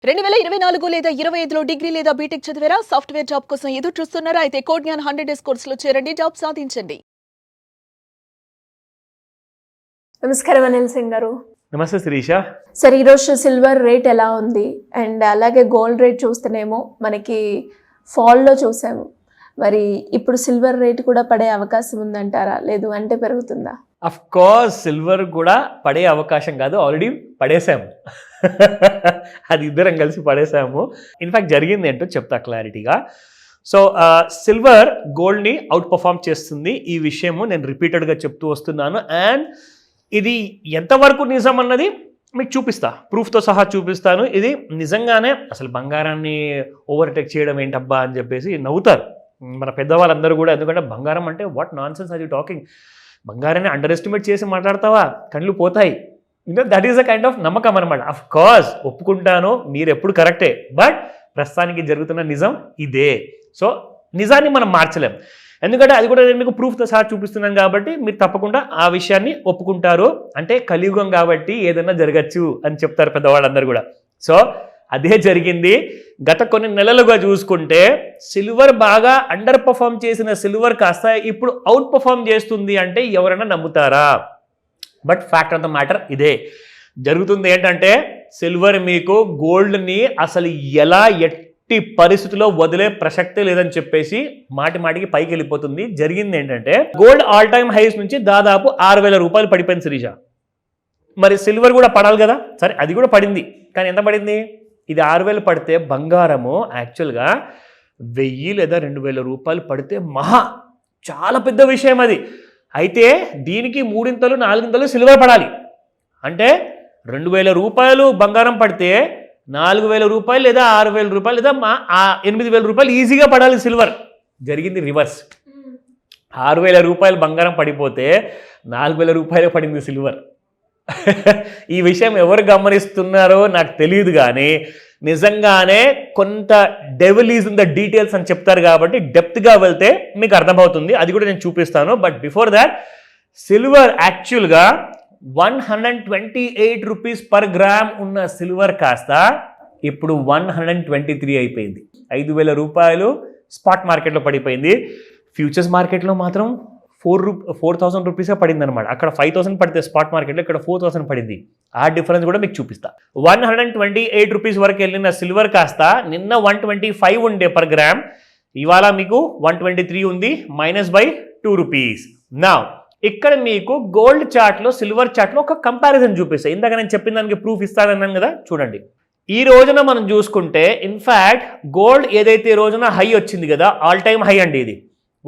2024 లేదా 25లో డిగ్రీ లేదా బీటెక్ చదివారా? సాఫ్ట్‌వేర్ జాబ్ కోసం ఎదురు చూస్తున్నారా? అయితే కోడ్ జ్ఞాన్ 100 డేస్ కోర్సులో చేరండి, జాబ్ సాధించండి. నమస్కారం అనిల్ సింగ్ గారు. నమస్తే శిరీష. సార్, ఈరోజు సిల్వర్ రేట్ ఎలా ఉంది అండ్ అలాగే గోల్డ్ రేట్ చూస్తేనేమో మనకి ఫాల్లో చూసాము. మరి ఇప్పుడు సిల్వర్ రేట్ కూడా పడే అవకాశం ఉందంటారా, లేదు అంటే పెరుగుతుందా? అఫ్ కోర్స్ సిల్వర్ కూడా పడే అవకాశం కాదు, ఆల్రెడీ పడేసాము. అది ఇద్దరం కలిసి పడేసాము. ఇన్ఫ్యాక్ట్ జరిగింది ఏంటో చెప్తా క్లారిటీగా. సో సిల్వర్ గోల్డ్ని అవుట్ పర్ఫామ్ చేస్తుంది. ఈ విషయము నేను రిపీటెడ్గా చెప్తూ వస్తున్నాను. అండ్ ఇది ఎంతవరకు నిజం అన్నది మీకు చూపిస్తా, ప్రూఫ్తో సహా చూపిస్తాను. ఇది నిజంగానే అసలు బంగారాన్ని ఓవర్టేక్ చేయడం ఏంటబ్బా అని చెప్పేసి నవ్వుతారు మన పెద్దవాళ్ళందరూ కూడా. ఎందుకంటే బంగారం అంటే what nonsense are you talking, బంగారాన్ని అండర్ ఎస్టిమేట్ చేసి మాట్లాడతావా, కళ్ళు పోతాయి. That is a kind of నమ్మకం అనమాట. అఫ్ కోర్స్ ఒప్పుకుంటాను, మీరు ఎప్పుడు కరెక్టే, బట్ ప్రస్తుతానికి జరుగుతున్న నిజం ఇదే. సో నిజాన్ని మనం మార్చలేం, ఎందుకంటే అది కూడా నేను మీకు ప్రూఫ్తో సహా చూపిస్తున్నాను కాబట్టి మీరు తప్పకుండా ఆ విషయాన్ని ఒప్పుకుంటారు. అంటే కలియుగం కాబట్టి ఏదైనా జరగచ్చు అని చెప్తారు పెద్దవాళ్ళందరూ కూడా. సో అదే జరిగింది. గత కొన్ని నెలలుగా చూసుకుంటే సిల్వర్ బాగా అండర్ పర్ఫామ్ చేసిన సిల్వర్ కాస్త ఇప్పుడు అవుట్ పర్ఫామ్ చేస్తుంది అంటే ఎవరైనా నమ్ముతారా? But fact of the matter ఇదే జరుగుతుంది. ఏంటంటే సిల్వర్ మీకు గోల్డ్ని అసలు ఎలా ఎట్టి పరిస్థితుల్లో వదిలే ప్రసక్తే లేదని చెప్పేసి మాటికి పైకి వెళ్ళిపోతుంది. జరిగింది ఏంటంటే గోల్డ్ ఆల్ టైమ్ హైస్ నుంచి దాదాపు 6,000 రూపాయలు పడిపోయింది శిరీష. మరి సిల్వర్ కూడా పడాలి కదా, సరే అది కూడా పడింది. కానీ ఎంత పడింది? ఇది 6,000 పడితే బంగారము యాక్చువల్గా 1,000 లేదా 2,000 రూపాయలు పడితే చాలా పెద్ద విషయం అది. అయితే దీనికి 3 4 సిల్వర్ పడాలి. అంటే 2,000 రూపాయలు బంగారం పడితే 4,000 రూపాయలు లేదా 6,000 రూపాయలు లేదా 8,000 రూపాయలు ఈజీగా పడాలి సిల్వర్. జరిగింది రివర్స్. 6,000 రూపాయలు బంగారం పడిపోతే 4,000 రూపాయలు పడింది సిల్వర్. ఈ విషయం ఎవరు గమనిస్తున్నారో నాకు తెలియదు, కానీ నిజంగానే కొంత devil is in the details అని చెప్తారు కాబట్టి డెప్త్గా వెళ్తే మీకు అర్థమవుతుంది. అది కూడా నేను చూపిస్తాను. బట్ బిఫోర్ దాట్, సిల్వర్ యాక్చువల్గా 128 రూపీస్ పర్ గ్రామ్ ఉన్న సిల్వర్ కాస్త ఇప్పుడు 123 అయిపోయింది. 5,000 రూపాయలు స్పాట్ మార్కెట్లో పడిపోయింది. ఫ్యూచర్స్ మార్కెట్లో మాత్రం 4,000 రూపీసే పడింది అనమాట. అక్కడ 5,000 పడితే స్పాట్ మార్కెట్లో ఇక్కడ 4,000 పడింది. ఆ డిఫరెన్స్ కూడా మీకు చూపిస్తా. 128 రూపీస్ వరకు వెళ్ళిన సిల్వర్ కాస్త నిన్న 125 ఉండే పర్ గ్రామ్, ఇవాళ మీకు 123 ఉంది, -2 రూపీస్. నా ఇక్కడ మీకు గోల్డ్ చార్ట్లో సిల్వర్ చార్ట్లో ఒక కంపారిజన్ చూపిస్తాయి. ఇందాక నేను చెప్పిన దానికి ప్రూఫ్ ఇస్తానన్నాను కదా, చూడండి. ఈ రోజున మనం చూసుకుంటే ఇన్ఫ్యాక్ట్ గోల్డ్ ఏదైతే రోజున హై వచ్చింది కదా, ఆల్ టైమ్ హై అండి ఇది,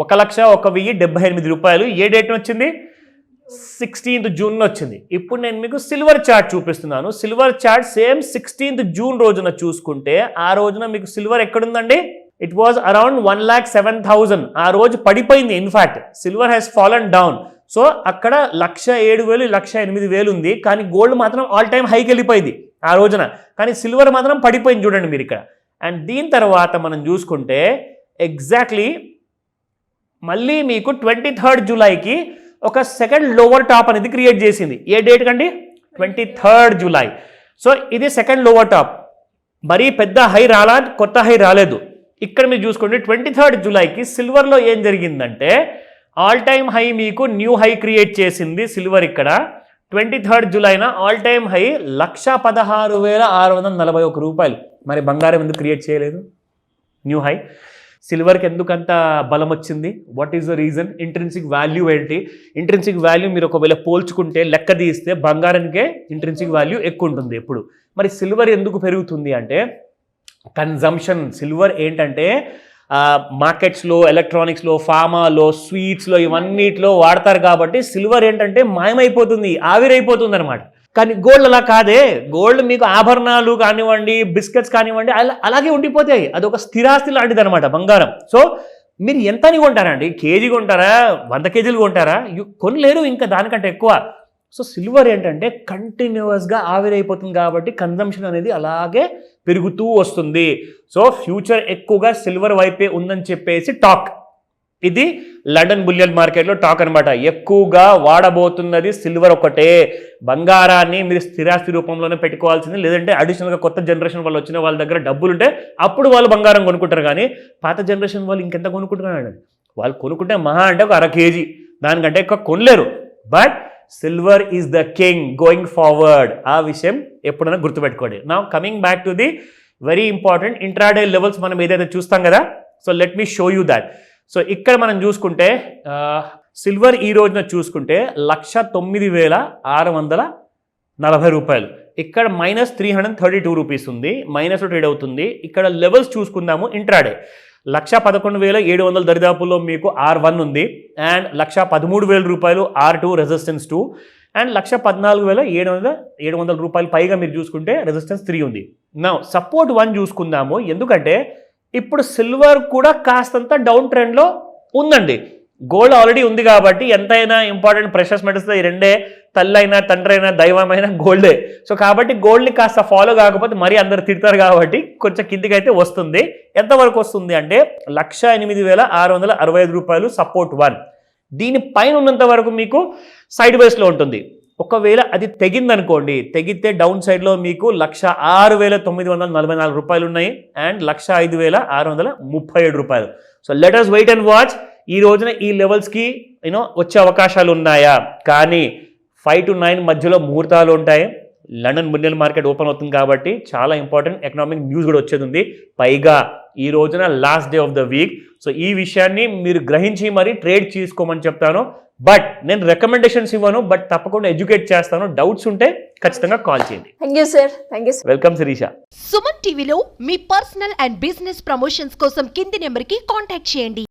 1,01,078 రూపాయలు. ఏ డేట్ వచ్చింది? 16th జూన్ వచ్చింది. ఇప్పుడు నేను మీకు సిల్వర్ చార్ట్ చూపిస్తున్నాను. Silver chart same 16th June రోజున చూసుకుంటే ఆ రోజున మీకు సిల్వర్ ఎక్కడుందండి? It was around 1,07,000. ఆ రోజు పడిపోయింది. In fact silver has fallen down. So అక్కడ 1,07,000 1,08,000 ఉంది, కానీ గోల్డ్ మాత్రం ఆల్ టైమ్ హైకి వెళ్ళిపోయింది ఆ రోజున. కానీ సిల్వర్ మాత్రం పడిపోయింది, చూడండి మీరు ఇక్కడ. అండ్ దీని తర్వాత మనం చూసుకుంటే ఎగ్జాక్ట్లీ మళ్ళీ మీకు 23rd జూలైకి ఒక సెకండ్ లోవర్ టాప్ అనేది క్రియేట్ చేసింది. ఏ డేట్ కండి? 23rd July. సో ఇది సెకండ్ లోవర్ టాప్. మరీ పెద్ద హై రాలా, కొత్త హై రాలేదు. ఇక్కడ మీరు చూసుకోండి 23rd జూలైకి సిల్వర్లో ఏం జరిగిందంటే ఆల్ టైమ్ హై మీకు న్యూ హై క్రియేట్ చేసింది సిల్వర్. ఇక్కడ 23rd జూలైన ఆల్ టైమ్ హై 1,16,641 రూపాయలు. మరి బంగారం ఎందుకు క్రియేట్ చేయలేదు న్యూ హై? సిల్వర్కి ఎందుకంత బలం వచ్చింది? What is the reason? Intrinsic value ఏంటి? ఇంట్రెన్సిక్ వాల్యూ మీరు ఒకవేళ పోల్చుకుంటే లెక్క తీస్తే బంగారానికే ఇంట్రెన్సిక్ వాల్యూ ఎక్కువ ఉంటుంది ఎప్పుడు. మరి సిల్వర్ ఎందుకు పెరుగుతుంది అంటే కన్జంప్షన్. సిల్వర్ ఏంటంటే మార్కెట్స్లో, ఎలక్ట్రానిక్స్లో, ఫార్మాలో, స్వీట్స్లో, ఇవన్నిట్లో వాడతారు కాబట్టి సిల్వర్ ఏంటంటే మాయమైపోతుంది, ఆవిరైపోతుంది అనమాట. కానీ గోల్డ్ అలా కాదే. గోల్డ్ మీకు ఆభరణాలు కానివ్వండి, బిస్కెట్స్ కానివ్వండి, అలాగే ఉండిపోతాయి. అది ఒక స్థిరాస్తి లాంటిది అనమాట బంగారం. సో మీరు ఎంతని కొంటారండి? కేజీ కొంటారా, 100 కేజీలు కొంటారా? కొనలేరు ఇంకా దానికంటే ఎక్కువ. సో సిల్వర్ ఏంటంటే కంటిన్యూస్గా ఆవిరైపోతుంది కాబట్టి కన్జంప్షన్ అనేది అలాగే పెరుగుతూ వస్తుంది. సో ఫ్యూచర్ ఎక్కువగా సిల్వర్ వైపే ఉందని చెప్పేసి టాక్. ఇది లండన్ బులియన్ మార్కెట్లో టాక్ అనమాట. ఎక్కువగా వాడబోతున్నది సిల్వర్ ఒకటే. బంగారాన్ని మీరు స్థిరాస్తి రూపంలోనే పెట్టుకోవాల్సింది, లేదంటే అడిషనల్గా కొత్త జనరేషన్ వాళ్ళు వచ్చిన వాళ్ళ దగ్గర డబ్బులు ఉంటే అప్పుడు వాళ్ళు బంగారం కొనుక్కుంటారు. కానీ పాత జనరేషన్ వాళ్ళు ఇంకెంత కొనుక్కుంటున్నారండి, వాళ్ళు కొనుక్కుంటే మహా అంటే ఒక 1/2 kg, దానికంటే ఎక్కువ కొనలేరు. But silver is the king going forward. ఆ విషయం ఎప్పుడైనా గుర్తుపెట్టుకోండి. నా coming back to the very important intraday levels మనం ఏదైతే చూస్తాం కదా, so let me show you that. So ఇక్కడ మనం చూసుకుంటే సిల్వర్ ఈ రోజున చూసుకుంటే 109,640 రూపాయలు. ఇక్కడ -332 రూపీస్ ఉంది, మైనస్లో ట్రేడ్ అవుతుంది. ఇక్కడ లెవెల్స్ చూసుకుందాము ఇంట్రాడే. 111,700 దరిదాపుల్లో మీకు R1 ఉంది, అండ్ 113,000 రూపాయలు R2 రెసిస్టెన్స్ 2, అండ్ 114,700 రూపాయలు పైగా మీరు చూసుకుంటే రెసిస్టెన్స్ 3 ఉంది. నా సపోర్ట్ 1 చూసుకుందాము, ఎందుకంటే ఇప్పుడు సిల్వర్ కూడా కాస్తంత డౌన్ ట్రెండ్లో ఉందండి. గోల్డ్ ఆల్రెడీ ఉంది కాబట్టి ఎంతైనా ఇంపార్టెంట్ ప్రెషస్ మెటల్స్ ఈ రెండే, తల్లైనా తండ్రైనా దైవమైనా గోల్డే. సో కాబట్టి గోల్డ్ని కాస్త ఫాలో కాకపోతే మరీ అందరు తిడతారు కాబట్టి కొంచెం కిందికి అయితే వస్తుంది. ఎంతవరకు వస్తుంది అంటే 108,665 రూపాయలు సపోర్ట్ 1. దీని పైన ఉన్నంత వరకు మీకు సైడ్ వేస్లో ఉంటుంది. ఒకవేళ అది తెగిందనుకోండి, తెగితే డౌన్ సైడ్లో మీకు 106,944 రూపాయలు ఉన్నాయి, అండ్ 105,637 రూపాయలు. So let us wait and watch. ఈ రోజున ఈ లెవెల్స్కి వచ్చే అవకాశాలు ఉన్నాయా? కానీ 5 to 9 మధ్యలో ముహూర్తాలు ఉంటాయి. లండన్ బులియన్ మార్కెట్ ఓపెన్ అవుతుంది కాబట్టి చాలా ఇంపార్టెంట్ ఎకనామిక్ న్యూస్ కూడా వచ్చేది ఉంది. పైగా ఈ రోజున last day of the week. So ఈ విషయాన్ని మీరు గ్రహించి మరి ట్రేడ్ చేసుకోమని చెప్తాను. బట్ నేను రికమెండేషన్స్ ఇవ్వను, బట్ తప్పకుండా ఎడ్యుకేట్ చేస్తాను. డౌట్స్ ఉంటే ఖచ్చితంగా కాల్ చేయండి. Thank you sir. Thank you. Welcome Sirisha. Suman టీవీలో మీ పర్సనల్ అండ్ బిజినెస్ ప్రమోషన్స్ కోసం కింది నెంబర్కి కాంటాక్ట్ చేయండి.